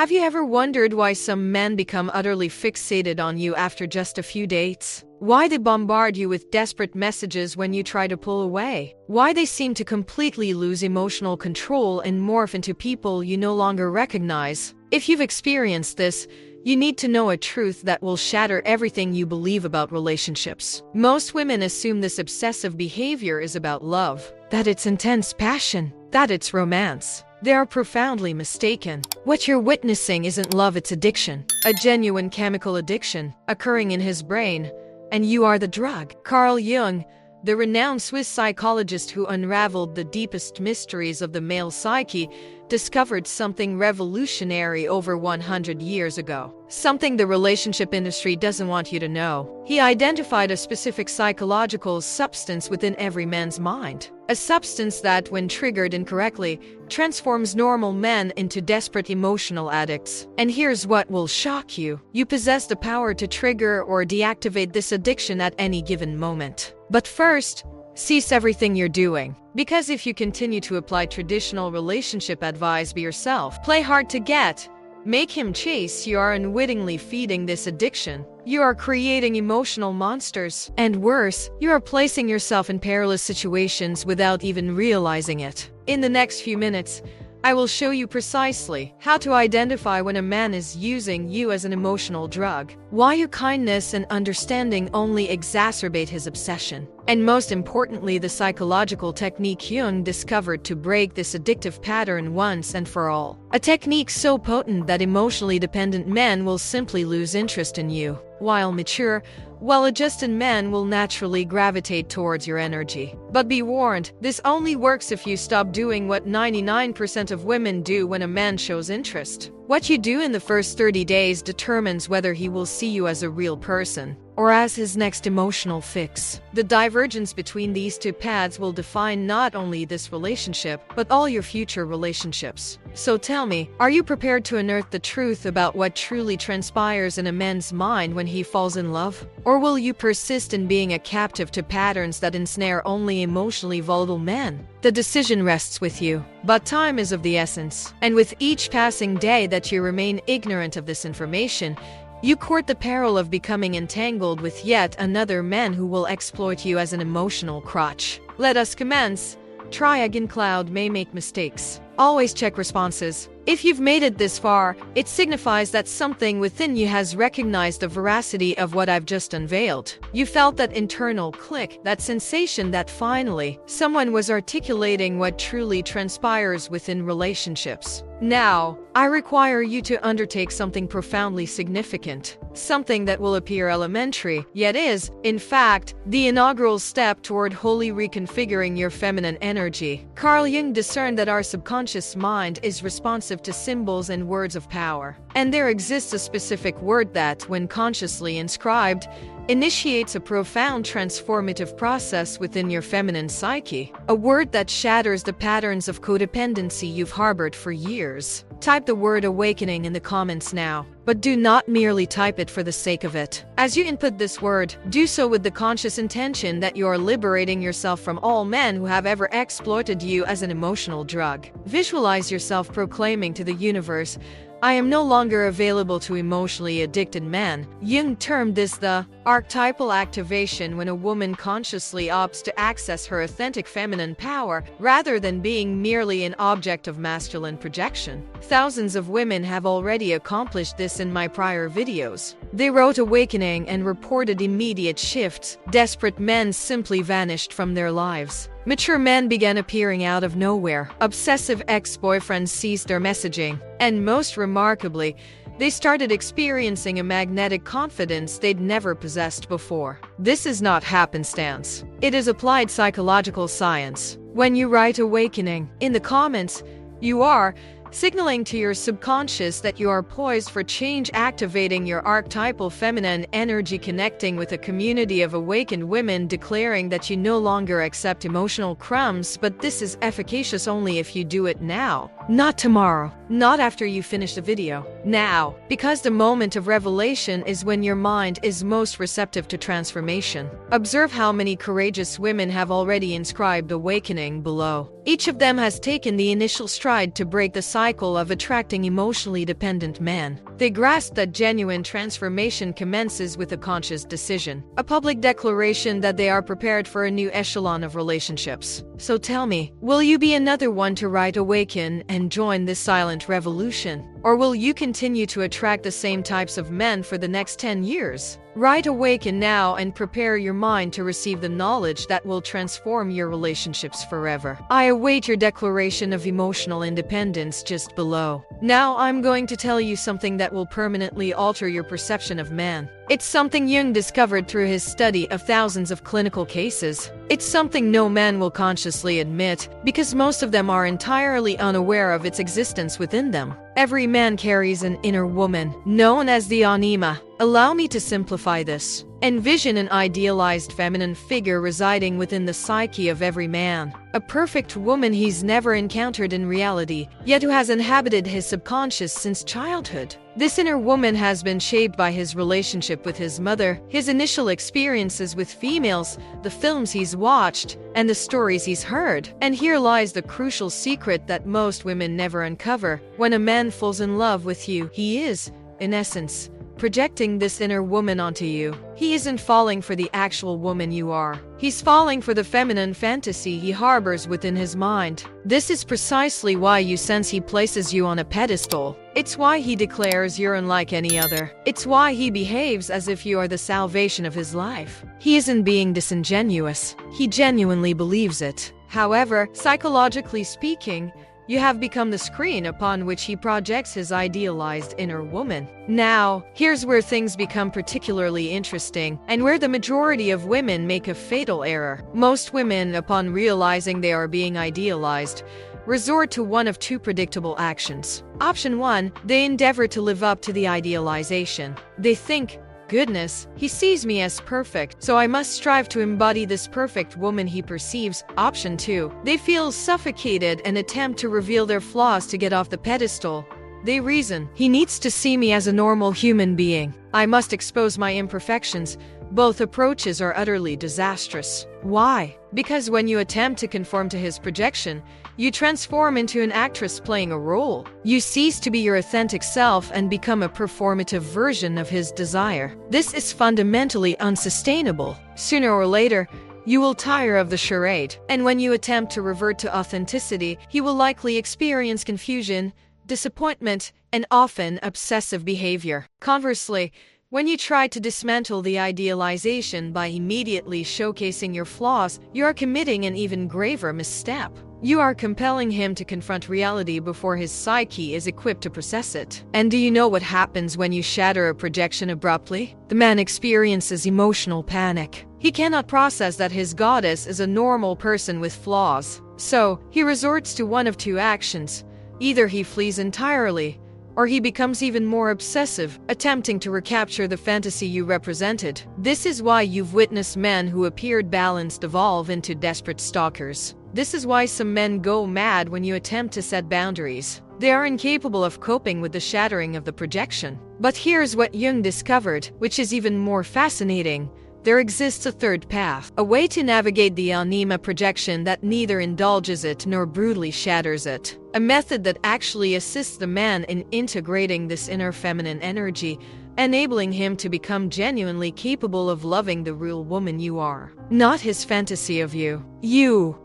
Have you ever wondered why some men become utterly fixated on you after just a few dates? Why they bombard you with desperate messages when you try to pull away? Why they seem to completely lose emotional control and morph into people you no longer recognize? If you've experienced this, you need to know a truth that will shatter everything you believe about relationships. Most women assume this obsessive behavior is about love, that it's intense passion, that it's romance. They are profoundly mistaken. What you're witnessing isn't love, it's addiction. A genuine chemical addiction occurring in his brain, and you are the drug. Carl Jung, the renowned Swiss psychologist who unraveled the deepest mysteries of the male psyche, discovered something revolutionary over 100 years ago. Something the relationship industry doesn't want you to know. He identified a specific psychological substance within every man's mind. A substance that, when triggered incorrectly, transforms normal men into desperate emotional addicts. And here's what will shock you. You possess the power to trigger or deactivate this addiction at any given moment. But first, cease everything you're doing. Because if you continue to apply traditional relationship advice, be yourself, play hard to get, make him chase, you are unwittingly feeding this addiction. You are creating emotional monsters. And worse, you are placing yourself in perilous situations without even realizing it. In the next few minutes, I will show you precisely how to identify when a man is using you as an emotional drug, why your kindness and understanding only exacerbate his obsession, and most importantly, the psychological technique Jung discovered to break this addictive pattern once and for all. A technique so potent that emotionally dependent men will simply lose interest in you, while mature, well-adjusted men will naturally gravitate towards your energy. But be warned, this only works if you stop doing what 99% of women do when a man shows interest. What you do in the first 30 days determines whether he will see you as a real person or as his next emotional fix. The divergence between these two paths will define not only this relationship, but all your future relationships. So tell me, are you prepared to unearth the truth about what truly transpires in a man's mind when he falls in love? Or will you persist in being a captive to patterns that ensnare only emotionally volatile men? The decision rests with you. But time is of the essence. And with each passing day that you remain ignorant of this information, you court the peril of becoming entangled with yet another man who will exploit you as an emotional crutch. Let us commence. Try again. Cloud may make mistakes. Always check responses. If you've made it this far, it signifies that something within you has recognized the veracity of what I've just unveiled. You felt that internal click, that sensation that finally someone was articulating what truly transpires within relationships. Now, I require you to undertake something profoundly significant, something that will appear elementary, yet is, in fact, the inaugural step toward wholly reconfiguring your feminine energy. Carl Jung discerned that our subconscious mind is responsive to symbols and words of power. And there exists a specific word that, when consciously inscribed, initiates a profound transformative process within your feminine psyche. A word that shatters the patterns of codependency you've harbored for years. Type the word awakening in the comments now. But do not merely type it for the sake of it. As you input this word, do so with the conscious intention that you are liberating yourself from all men who have ever exploited you as an emotional drug. Visualize yourself proclaiming to the universe, I am no longer available to emotionally addicted men. Jung termed this the archetypal activation, when a woman consciously opts to access her authentic feminine power rather than being merely an object of masculine projection. Thousands of women have already accomplished this in my prior videos. They wrote awakening and reported immediate shifts. Desperate men simply vanished from their lives. Mature men began appearing out of nowhere. Obsessive ex-boyfriends ceased their messaging. And most remarkably, they started experiencing a magnetic confidence they'd never possessed before. This is not happenstance. It is applied psychological science. When you write awakening in the comments, you are signaling to your subconscious that you are poised for change, activating your archetypal feminine energy, connecting with a community of awakened women, declaring that you no longer accept emotional crumbs, but this is efficacious only if you do it now. Not tomorrow. Not after you finish the video. Now. Because the moment of revelation is when your mind is most receptive to transformation. Observe how many courageous women have already inscribed awakening below. Each of them has taken the initial stride to break the cycle of attracting emotionally dependent men. They grasp that genuine transformation commences with a conscious decision, a public declaration that they are prepared for a new echelon of relationships. So tell me, will you be another one to write awaken and join this silent revolution? Or will you continue to attract the same types of men for the next 10 years? Write awaken now and prepare your mind to receive the knowledge that will transform your relationships forever. I await your declaration of emotional independence just below. Now I'm going to tell you something that will permanently alter your perception of man. It's something Jung discovered through his study of thousands of clinical cases. It's something no man will consciously admit, because most of them are entirely unaware of its existence within them. Every man carries an inner woman, known as the anima. Allow me to simplify this. Envision an idealized feminine figure residing within the psyche of every man. A perfect woman he's never encountered in reality, yet who has inhabited his subconscious since childhood. This inner woman has been shaped by his relationship with his mother, his initial experiences with females, the films he's watched, and the stories he's heard. And here lies the crucial secret that most women never uncover. When a man falls in love with you, he is, in essence, projecting this inner woman onto you. He isn't falling for the actual woman you are. He's falling for the feminine fantasy he harbors within his mind. This is precisely why you sense he places you on a pedestal. It's why he declares you're unlike any other. It's why he behaves as if you are the salvation of his life. He isn't being disingenuous. He genuinely believes it. However, psychologically speaking, you have become the screen upon which he projects his idealized inner woman. Now, here's where things become particularly interesting, and where the majority of women make a fatal error. Most women, upon realizing they are being idealized, resort to one of two predictable actions. Option 1, they endeavor to live up to the idealization. They think, goodness, he sees me as perfect, so I must strive to embody this perfect woman he perceives. Option 2, they feel suffocated and attempt to reveal their flaws to get off the pedestal. They reason, he needs to see me as a normal human being. I must expose my imperfections. Both approaches are utterly disastrous. Why? Because when you attempt to conform to his projection, you transform into an actress playing a role. You cease to be your authentic self and become a performative version of his desire. This is fundamentally unsustainable. Sooner or later, you will tire of the charade, and when you attempt to revert to authenticity, he will likely experience confusion, disappointment, and often obsessive behavior. Conversely, when you try to dismantle the idealization by immediately showcasing your flaws, you are committing an even graver misstep. You are compelling him to confront reality before his psyche is equipped to process it. And do you know what happens when you shatter a projection abruptly? The man experiences emotional panic. He cannot process that his goddess is a normal person with flaws. So, he resorts to one of two actions. Either he flees entirely, or he becomes even more obsessive, attempting to recapture the fantasy you represented. This is why you've witnessed men who appeared balanced evolve into desperate stalkers. This is why some men go mad when you attempt to set boundaries. They are incapable of coping with the shattering of the projection. But here's what Jung discovered, which is even more fascinating. There exists a third path, a way to navigate the anima projection that neither indulges it nor brutally shatters it. A method that actually assists the man in integrating this inner feminine energy, enabling him to become genuinely capable of loving the real woman you are. Not his fantasy of you.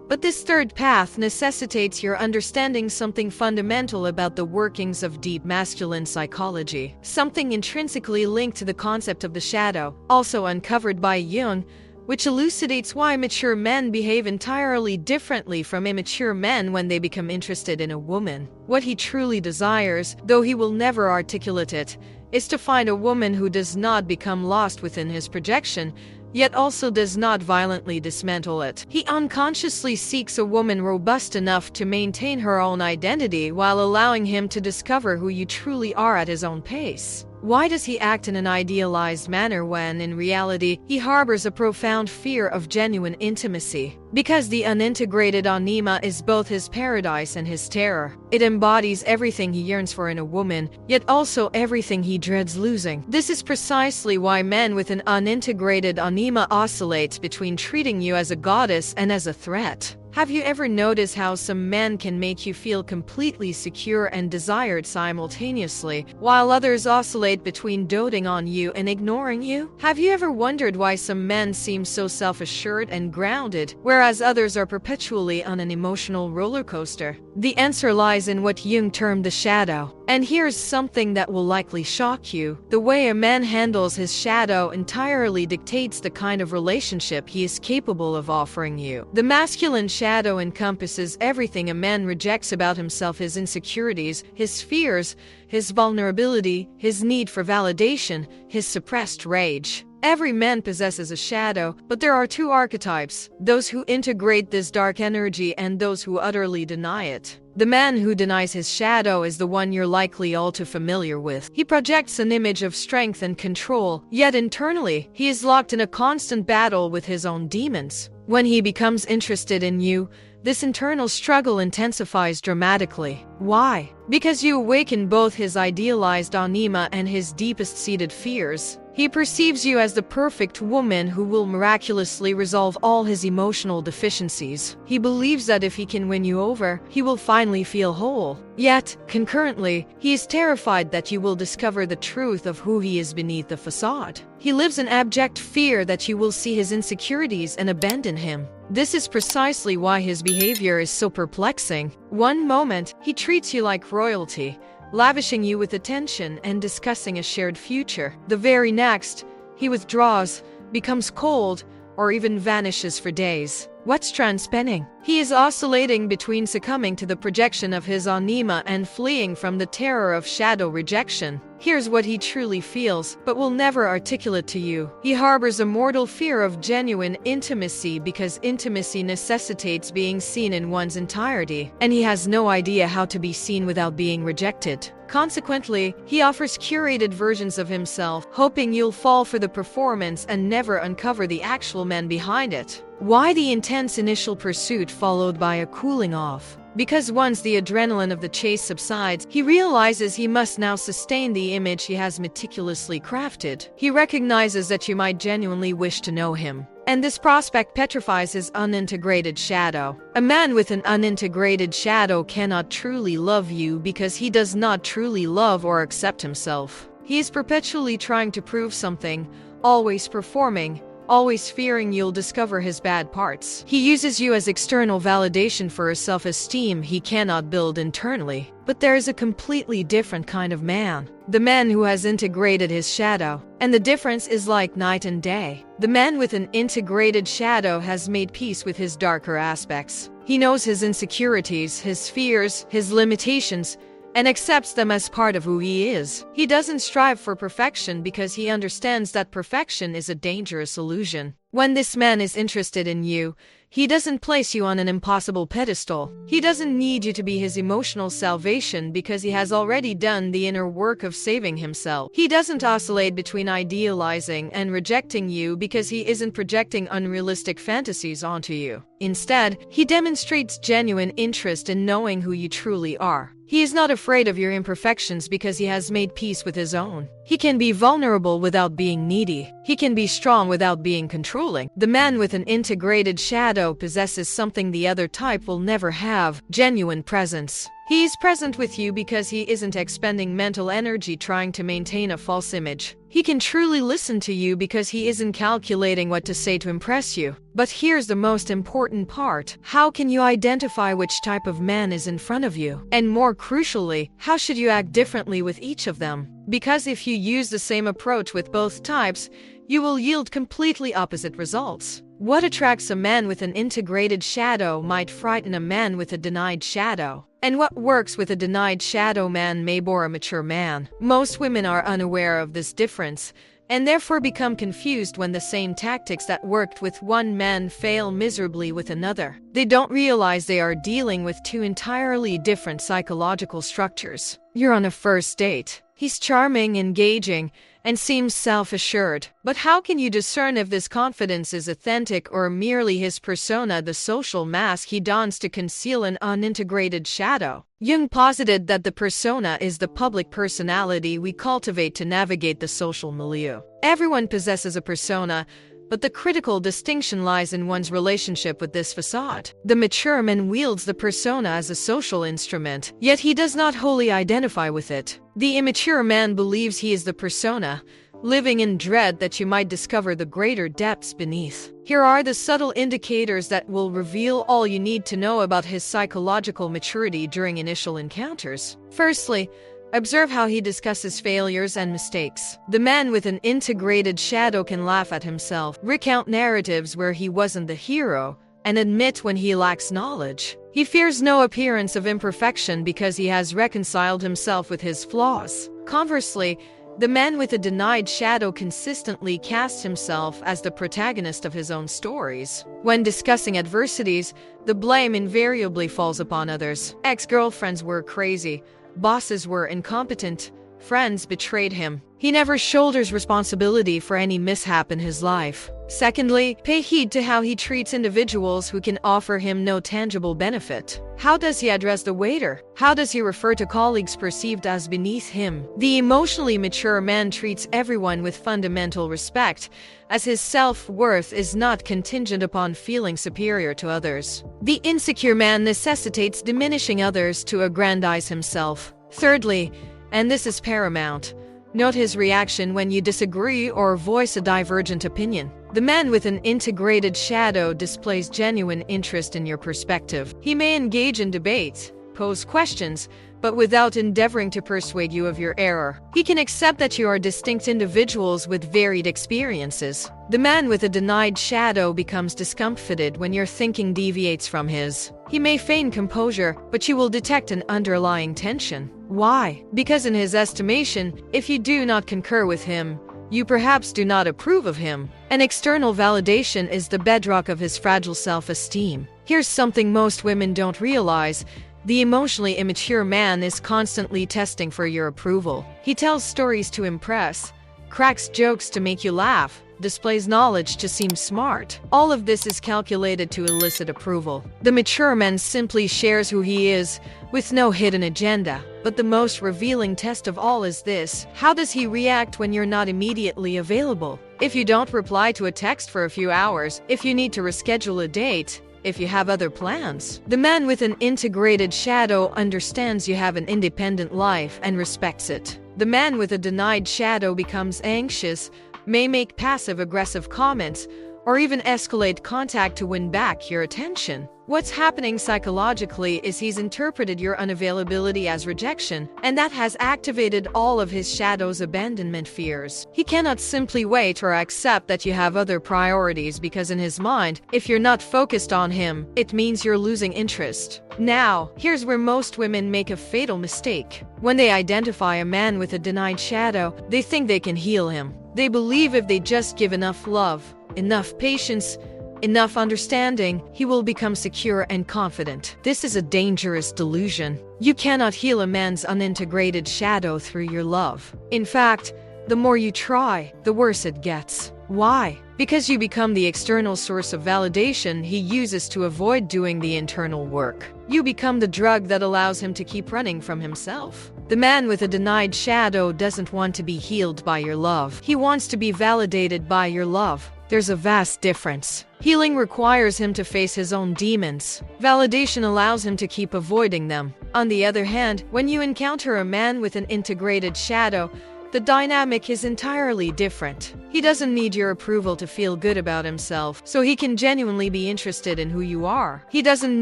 But this third path necessitates your understanding something fundamental about the workings of deep masculine psychology, something intrinsically linked to the concept of the shadow, also uncovered by Jung, which elucidates why mature men behave entirely differently from immature men when they become interested in a woman. What he truly desires, though he will never articulate it, is to find a woman who does not become lost within his projection, yet also does not violently dismantle it. He unconsciously seeks a woman robust enough to maintain her own identity while allowing him to discover who you truly are at his own pace. Why does he act in an idealized manner when, in reality, he harbors a profound fear of genuine intimacy? Because the unintegrated anima is both his paradise and his terror. It embodies everything he yearns for in a woman, yet also everything he dreads losing. This is precisely why men with an unintegrated anima oscillate between treating you as a goddess and as a threat. Have you ever noticed how some men can make you feel completely secure and desired simultaneously, while others oscillate between doting on you and ignoring you? Have you ever wondered why some men seem so self-assured and grounded, whereas others are perpetually on an emotional roller coaster? The answer lies in what Jung termed the shadow. And here's something that will likely shock you. The way a man handles his shadow entirely dictates the kind of relationship he is capable of offering you. The masculine shadow encompasses everything a man rejects about himself: his insecurities, his fears, his vulnerability, his need for validation, his suppressed rage. Every man possesses a shadow, but there are two archetypes: those who integrate this dark energy and those who utterly deny it. The man who denies his shadow is the one you're likely all too familiar with. He projects an image of strength and control, yet internally, he is locked in a constant battle with his own demons. When he becomes interested in you, this internal struggle intensifies dramatically. Why? Because you awaken both his idealized anima and his deepest-seated fears. He perceives you as the perfect woman who will miraculously resolve all his emotional deficiencies. He believes that if he can win you over, he will finally feel whole. Yet, concurrently, he is terrified that you will discover the truth of who he is beneath the facade. He lives in abject fear that you will see his insecurities and abandon him. This is precisely why his behavior is so perplexing. One moment, he treats you like royalty, lavishing you with attention and discussing a shared future. The very next, he withdraws, becomes cold, or even vanishes for days. What's transpending? He is oscillating between succumbing to the projection of his anima and fleeing from the terror of shadow rejection. Here's what he truly feels, but will never articulate to you. He harbors a mortal fear of genuine intimacy because intimacy necessitates being seen in one's entirety, and he has no idea how to be seen without being rejected. Consequently, he offers curated versions of himself, hoping you'll fall for the performance and never uncover the actual man behind it. Why the intense initial pursuit followed by a cooling off? Because once the adrenaline of the chase subsides, he realizes he must now sustain the image he has meticulously crafted. He recognizes that you might genuinely wish to know him, and this prospect petrifies his unintegrated shadow. A man with an unintegrated shadow cannot truly love you because he does not truly love or accept himself. He is perpetually trying to prove something, always performing, always fearing you'll discover his bad parts. He uses you as external validation for a self-esteem he cannot build internally. But there is a completely different kind of man. The man who has integrated his shadow. And the difference is like night and day. The man with an integrated shadow has made peace with his darker aspects. He knows his insecurities, his fears, his limitations, and accepts them as part of who he is. He doesn't strive for perfection because he understands that perfection is a dangerous illusion. When this man is interested in you, he doesn't place you on an impossible pedestal. He doesn't need you to be his emotional salvation because he has already done the inner work of saving himself. He doesn't oscillate between idealizing and rejecting you because he isn't projecting unrealistic fantasies onto you. Instead, he demonstrates genuine interest in knowing who you truly are. He is not afraid of your imperfections because he has made peace with his own. He can be vulnerable without being needy. He can be strong without being controlling. The man with an integrated shadow possesses something the other type will never have: genuine presence. He is present with you because he isn't expending mental energy trying to maintain a false image. He can truly listen to you because he isn't calculating what to say to impress you. But here's the most important part. How can you identify which type of man is in front of you? And more crucially, how should you act differently with each of them? Because if you use the same approach with both types, you will yield completely opposite results. What attracts a man with an integrated shadow might frighten a man with a denied shadow. And what works with a denied shadow man may bore a mature man. Most women are unaware of this difference, and therefore become confused when the same tactics that worked with one man fail miserably with another. They don't realize they are dealing with two entirely different psychological structures. You're on a first date. He's charming, engaging, and seems self-assured. But how can you discern if this confidence is authentic or merely his persona, the social mask he dons to conceal an unintegrated shadow? Jung posited that the persona is the public personality we cultivate to navigate the social milieu. Everyone possesses a persona, but the critical distinction lies in one's relationship with this facade. The mature man wields the persona as a social instrument, yet he does not wholly identify with it. The immature man believes he is the persona, living in dread that you might discover the greater depths beneath. Here are the subtle indicators that will reveal all you need to know about his psychological maturity during initial encounters. Firstly, observe how he discusses failures and mistakes. The man with an integrated shadow can laugh at himself, recount narratives where he wasn't the hero, and admit when he lacks knowledge. He fears no appearance of imperfection because he has reconciled himself with his flaws. Conversely, the man with a denied shadow consistently casts himself as the protagonist of his own stories. When discussing adversities, the blame invariably falls upon others. Ex-girlfriends were crazy. Bosses were incompetent. Friends betrayed him. He never shoulders responsibility for any mishap in his life. Secondly, pay heed to how he treats individuals who can offer him no tangible benefit. How does he address the waiter? How does he refer to colleagues perceived as beneath him? The emotionally mature man treats everyone with fundamental respect, as his self-worth is not contingent upon feeling superior to others. The insecure man necessitates diminishing others to aggrandize himself. Thirdly, and this is paramount, note his reaction when you disagree or voice a divergent opinion. The man with an integrated shadow displays genuine interest in your perspective. He may engage in debates, pose questions, but without endeavoring to persuade you of your error. He can accept that you are distinct individuals with varied experiences. The man with a denied shadow becomes discomfited when your thinking deviates from his. He may feign composure, but you will detect an underlying tension. Why? Because in his estimation, if you do not concur with him, you perhaps do not approve of him. An external validation is the bedrock of his fragile self-esteem. Here's something most women don't realize. The emotionally immature man is constantly testing for your approval. He tells stories to impress, cracks jokes to make you laugh, displays knowledge to seem smart. All of this is calculated to elicit approval. The mature man simply shares who he is, with no hidden agenda. But the most revealing test of all is this: how does he react when you're not immediately available? If you don't reply to a text for a few hours, if you need to reschedule a date, if you have other plans. The man with an integrated shadow understands you have an independent life and respects it. The man with a denied shadow becomes anxious, may make passive-aggressive comments, or even escalate contact to win back your attention. What's happening psychologically is he's interpreted your unavailability as rejection, and that has activated all of his shadow's abandonment fears. He cannot simply wait or accept that you have other priorities because in his mind, if you're not focused on him, it means you're losing interest. Now, here's where most women make a fatal mistake. When they identify a man with a denied shadow, they think they can heal him. They believe if they just give enough love, enough patience, enough understanding, he will become secure and confident. This is a dangerous delusion. You cannot heal a man's unintegrated shadow through your love. In fact, the more you try, the worse it gets. Why? Because you become the external source of validation he uses to avoid doing the internal work. You become the drug that allows him to keep running from himself. The man with a denied shadow doesn't want to be healed by your love. He wants to be validated by your love. There's a vast difference. Healing requires him to face his own demons. Validation allows him to keep avoiding them. On the other hand, when you encounter a man with an integrated shadow, the dynamic is entirely different. He doesn't need your approval to feel good about himself, so he can genuinely be interested in who you are. He doesn't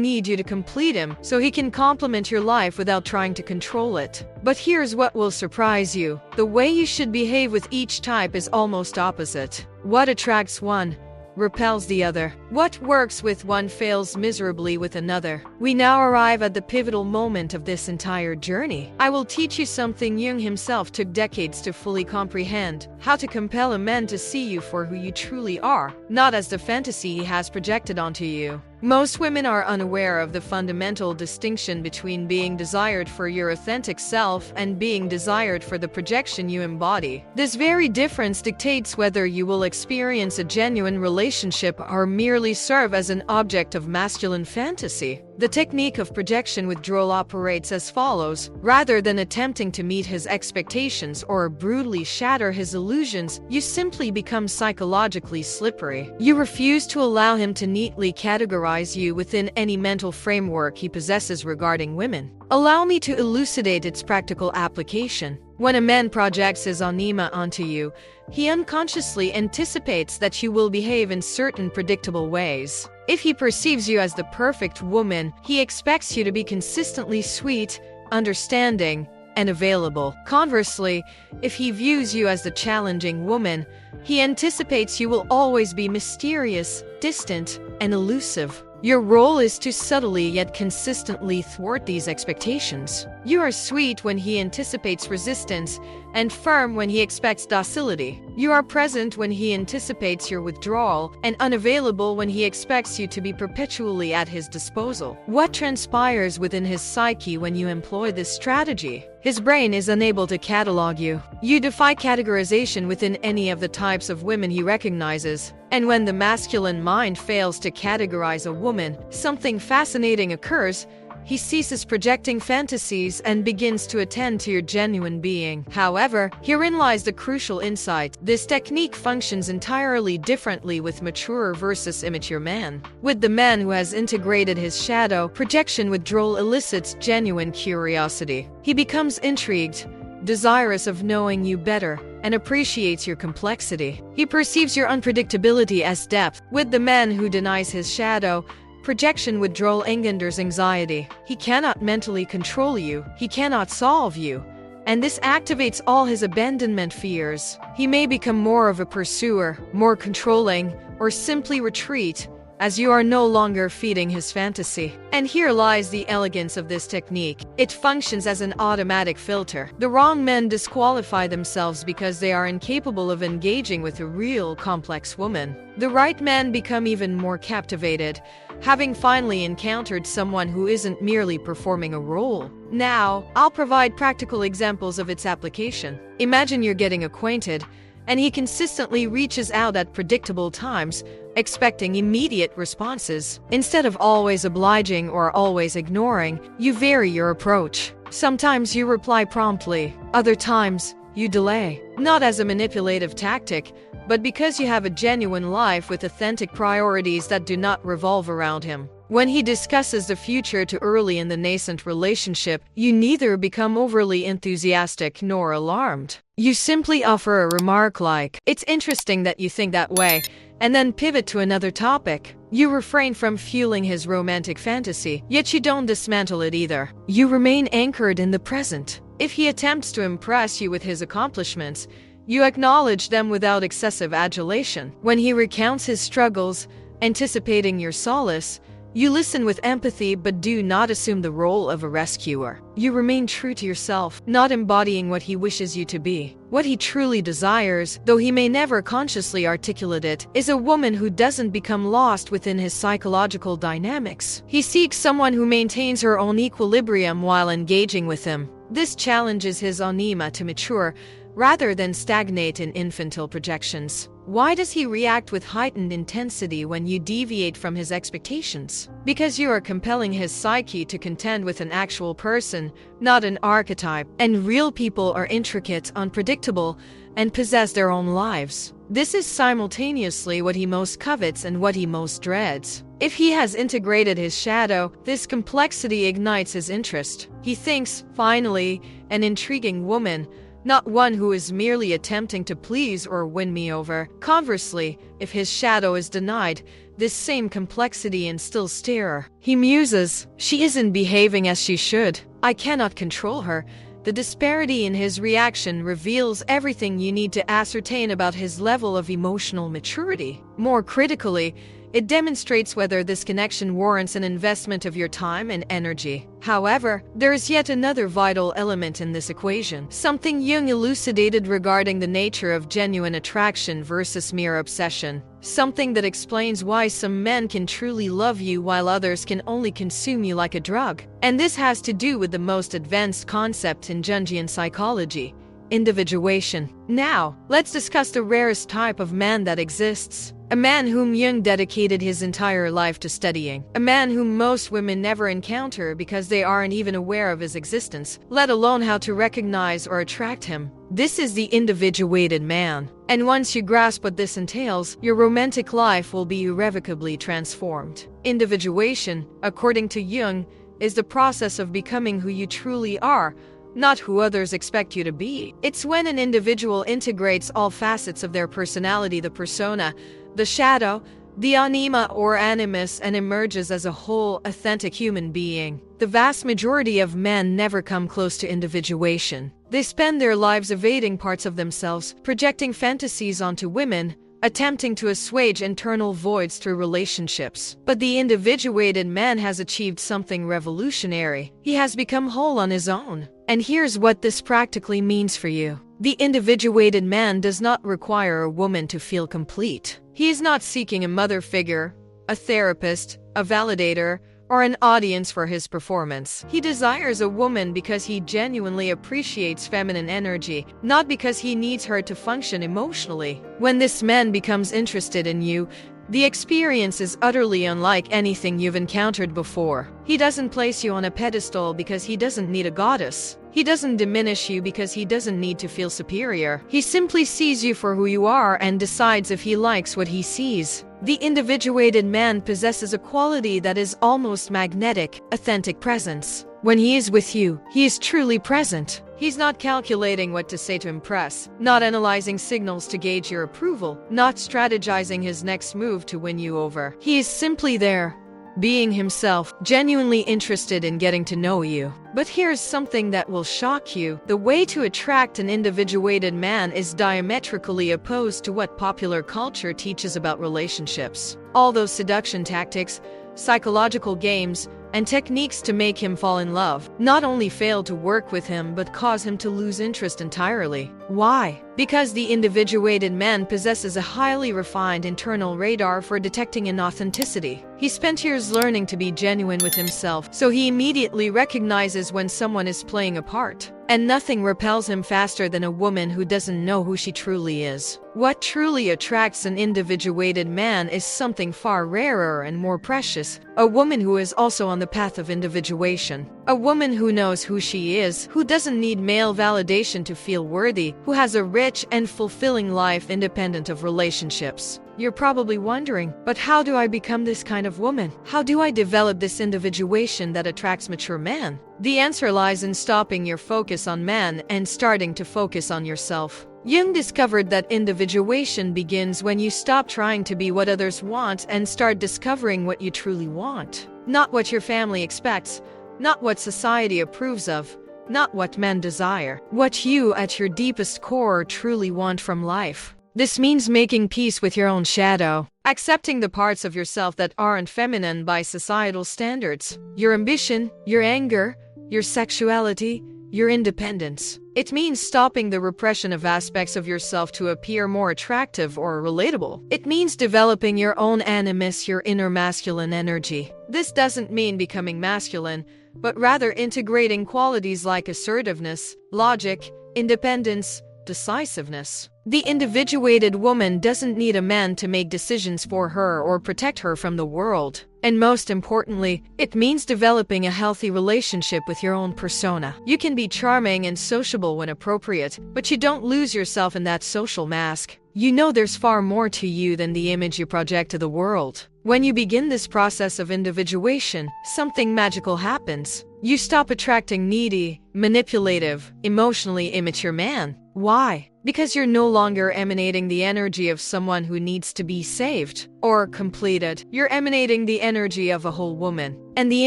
need you to complete him, so he can complement your life without trying to control it. But here's what will surprise you. The way you should behave with each type is almost opposite. What attracts one repels the other. What works with one fails miserably with another. We now arrive at the pivotal moment of this entire journey. I will teach you something Jung himself took decades to fully comprehend: how to compel a man to see you for who you truly are, not as the fantasy he has projected onto you. Most women are unaware of the fundamental distinction between being desired for your authentic self and being desired for the projection you embody. This very difference dictates whether you will experience a genuine relationship or merely serve as an object of masculine fantasy. The technique of projection withdrawal operates as follows. Rather than attempting to meet his expectations or brutally shatter his illusions, you simply become psychologically slippery. You refuse to allow him to neatly categorize you within any mental framework he possesses regarding women. Allow me to elucidate its practical application. When a man projects his anima onto you, he unconsciously anticipates that you will behave in certain predictable ways. If he perceives you as the perfect woman, he expects you to be consistently sweet, understanding, and available. Conversely, if he views you as the challenging woman, he anticipates you will always be mysterious, distant, and elusive. Your role is to subtly yet consistently thwart these expectations. You are sweet when he anticipates resistance, and firm when he expects docility. You are present when he anticipates your withdrawal, and unavailable when he expects you to be perpetually at his disposal. What transpires within his psyche when you employ this strategy? His brain is unable to catalog you. You defy categorization within any of the types of women he recognizes. And when the masculine mind fails to categorize a woman, something fascinating occurs. He ceases projecting fantasies and begins to attend to your genuine being. However, herein lies the crucial insight. This technique functions entirely differently with mature versus immature man. With the man who has integrated his shadow, projection withdrawal elicits genuine curiosity. He becomes intrigued, desirous of knowing you better, and appreciates your complexity. He perceives your unpredictability as depth. With the man who denies his shadow, projection withdrawal engenders anxiety. He cannot mentally control you. He cannot solve you. And this activates all his abandonment fears. He may become more of a pursuer, more controlling, or simply retreat, as you are no longer feeding his fantasy. And here lies the elegance of this technique. It functions as an automatic filter. The wrong men disqualify themselves because they are incapable of engaging with a real complex woman. The right men become even more captivated, having finally encountered someone who isn't merely performing a role. Now, I'll provide practical examples of its application. Imagine you're getting acquainted, and he consistently reaches out at predictable times, expecting immediate responses. Instead of always obliging or always ignoring, you vary your approach. Sometimes you reply promptly, other times you delay. Not as a manipulative tactic, but because you have a genuine life with authentic priorities that do not revolve around him. When he discusses the future too early in the nascent relationship, you neither become overly enthusiastic nor alarmed. You simply offer a remark like, "It's interesting that you think that way," and then pivot to another topic. You refrain from fueling his romantic fantasy, yet you don't dismantle it either. You remain anchored in the present. If he attempts to impress you with his accomplishments, you acknowledge them without excessive adulation. When he recounts his struggles, anticipating your solace, you listen with empathy but do not assume the role of a rescuer. You remain true to yourself, not embodying what he wishes you to be. What he truly desires, though he may never consciously articulate it, is a woman who doesn't become lost within his psychological dynamics. He seeks someone who maintains her own equilibrium while engaging with him. This challenges his anima to mature, rather than stagnate in infantile projections. Why does he react with heightened intensity when you deviate from his expectations? Because you are compelling his psyche to contend with an actual person, not an archetype. And real people are intricate, unpredictable, and possess their own lives. This is simultaneously what he most covets and what he most dreads. If he has integrated his shadow, this complexity ignites his interest. He thinks, finally, an intriguing woman, not one who is merely attempting to please or win me over. Conversely, if his shadow is denied, this same complexity instills terror. He muses, "She isn't behaving as she should. I cannot control her." The disparity in his reaction reveals everything you need to ascertain about his level of emotional maturity. More critically, it demonstrates whether this connection warrants an investment of your time and energy. However, there is yet another vital element in this equation, something Jung elucidated regarding the nature of genuine attraction versus mere obsession, something that explains why some men can truly love you while others can only consume you like a drug. And this has to do with the most advanced concept in Jungian psychology: individuation. Now, let's discuss the rarest type of man that exists. A man whom Jung dedicated his entire life to studying. A man whom most women never encounter because they aren't even aware of his existence, let alone how to recognize or attract him. This is the individuated man. And once you grasp what this entails, your romantic life will be irrevocably transformed. Individuation, according to Jung, is the process of becoming who you truly are, not who others expect you to be. It's when an individual integrates all facets of their personality, the persona, the shadow, the anima or animus, and emerges as a whole, authentic human being. The vast majority of men never come close to individuation. They spend their lives evading parts of themselves, projecting fantasies onto women, attempting to assuage internal voids through relationships. But the individuated man has achieved something revolutionary. He has become whole on his own. And here's what this practically means for you. The individuated man does not require a woman to feel complete. He is not seeking a mother figure, a therapist, a validator, or an audience for his performance. He desires a woman because he genuinely appreciates feminine energy, not because he needs her to function emotionally. When this man becomes interested in you, the experience is utterly unlike anything you've encountered before. He doesn't place you on a pedestal because he doesn't need a goddess. He doesn't diminish you because he doesn't need to feel superior. He simply sees you for who you are and decides if he likes what he sees. The individuated man possesses a quality that is almost magnetic: authentic presence. When he is with you, he is truly present. He's not calculating what to say to impress, not analyzing signals to gauge your approval, not strategizing his next move to win you over. He is simply there, being himself, genuinely interested in getting to know you. But here's something that will shock you. The way to attract an individuated man is diametrically opposed to what popular culture teaches about relationships. All those seduction tactics, psychological games, and techniques to make him fall in love not only fail to work with him but cause him to lose interest entirely. Why? Because the individuated man possesses a highly refined internal radar for detecting inauthenticity. He spent years learning to be genuine with himself, so he immediately recognizes when someone is playing a part. And nothing repels him faster than a woman who doesn't know who she truly is. What truly attracts an individuated man is something far rarer and more precious: a woman who is also on the path of individuation. A woman who knows who she is, who doesn't need male validation to feel worthy, who has a rich and fulfilling life independent of relationships. You're probably wondering, but how do I become this kind of woman? How do I develop this individuation that attracts mature men? The answer lies in stopping your focus on men and starting to focus on yourself. Jung discovered that individuation begins when you stop trying to be what others want and start discovering what you truly want. Not what your family expects, not what society approves of, not what men desire. What you, at your deepest core, truly want from life. This means making peace with your own shadow, accepting the parts of yourself that aren't feminine by societal standards, your ambition, your anger, your sexuality, your independence. It means stopping the repression of aspects of yourself to appear more attractive or relatable. It means developing your own animus, your inner masculine energy. This doesn't mean becoming masculine, but rather integrating qualities like assertiveness, logic, independence, decisiveness. The individuated woman doesn't need a man to make decisions for her or protect her from the world. And most importantly, it means developing a healthy relationship with your own persona. You can be charming and sociable when appropriate, but you don't lose yourself in that social mask. You know there's far more to you than the image you project to the world. When you begin this process of individuation, something magical happens. You stop attracting needy, manipulative, emotionally immature men. Why? Because you're no longer emanating the energy of someone who needs to be saved. or completed. You're emanating the energy of a whole woman. And the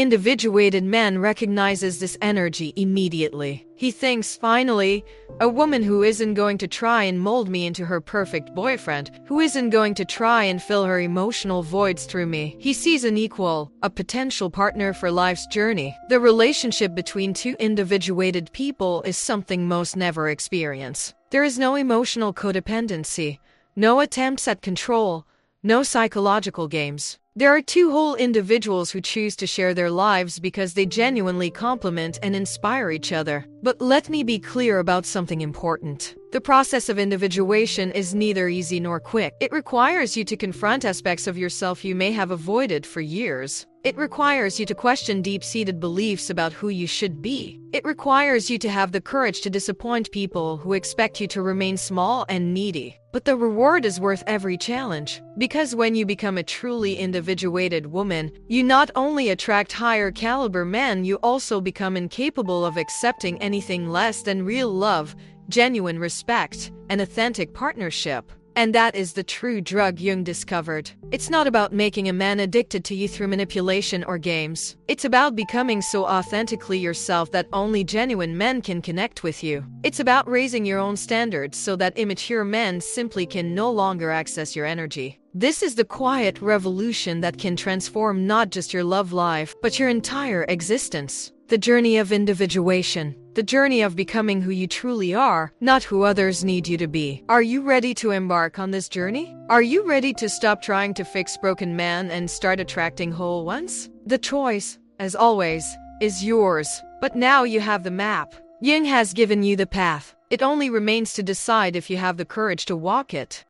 individuated man recognizes this energy immediately. He thinks, finally, a woman who isn't going to try and mold me into her perfect boyfriend, who isn't going to try and fill her emotional voids through me. He sees an equal, a potential partner for life's journey. The relationship between two individuated people is something most never experience. There is no emotional codependency, no attempts at control, no psychological games. There are two whole individuals who choose to share their lives because they genuinely complement and inspire each other. But let me be clear about something important. The process of individuation is neither easy nor quick. It requires you to confront aspects of yourself you may have avoided for years. It requires you to question deep-seated beliefs about who you should be. It requires you to have the courage to disappoint people who expect you to remain small and needy. But the reward is worth every challenge. Because when you become a truly individuated woman, you not only attract higher caliber men, you also become incapable of accepting anything less than real love, genuine respect, and authentic partnership. And that is the true drug Jung discovered. It's not about making a man addicted to you through manipulation or games. It's about becoming so authentically yourself that only genuine men can connect with you. It's about raising your own standards so that immature men simply can no longer access your energy. This is the quiet revolution that can transform not just your love life, but your entire existence. The journey of individuation. The journey of becoming who you truly are, not who others need you to be. Are you ready to embark on this journey? Are you ready to stop trying to fix broken men and start attracting whole ones? The choice, as always, is yours. But now you have the map. Jung has given you the path. It only remains to decide if you have the courage to walk it.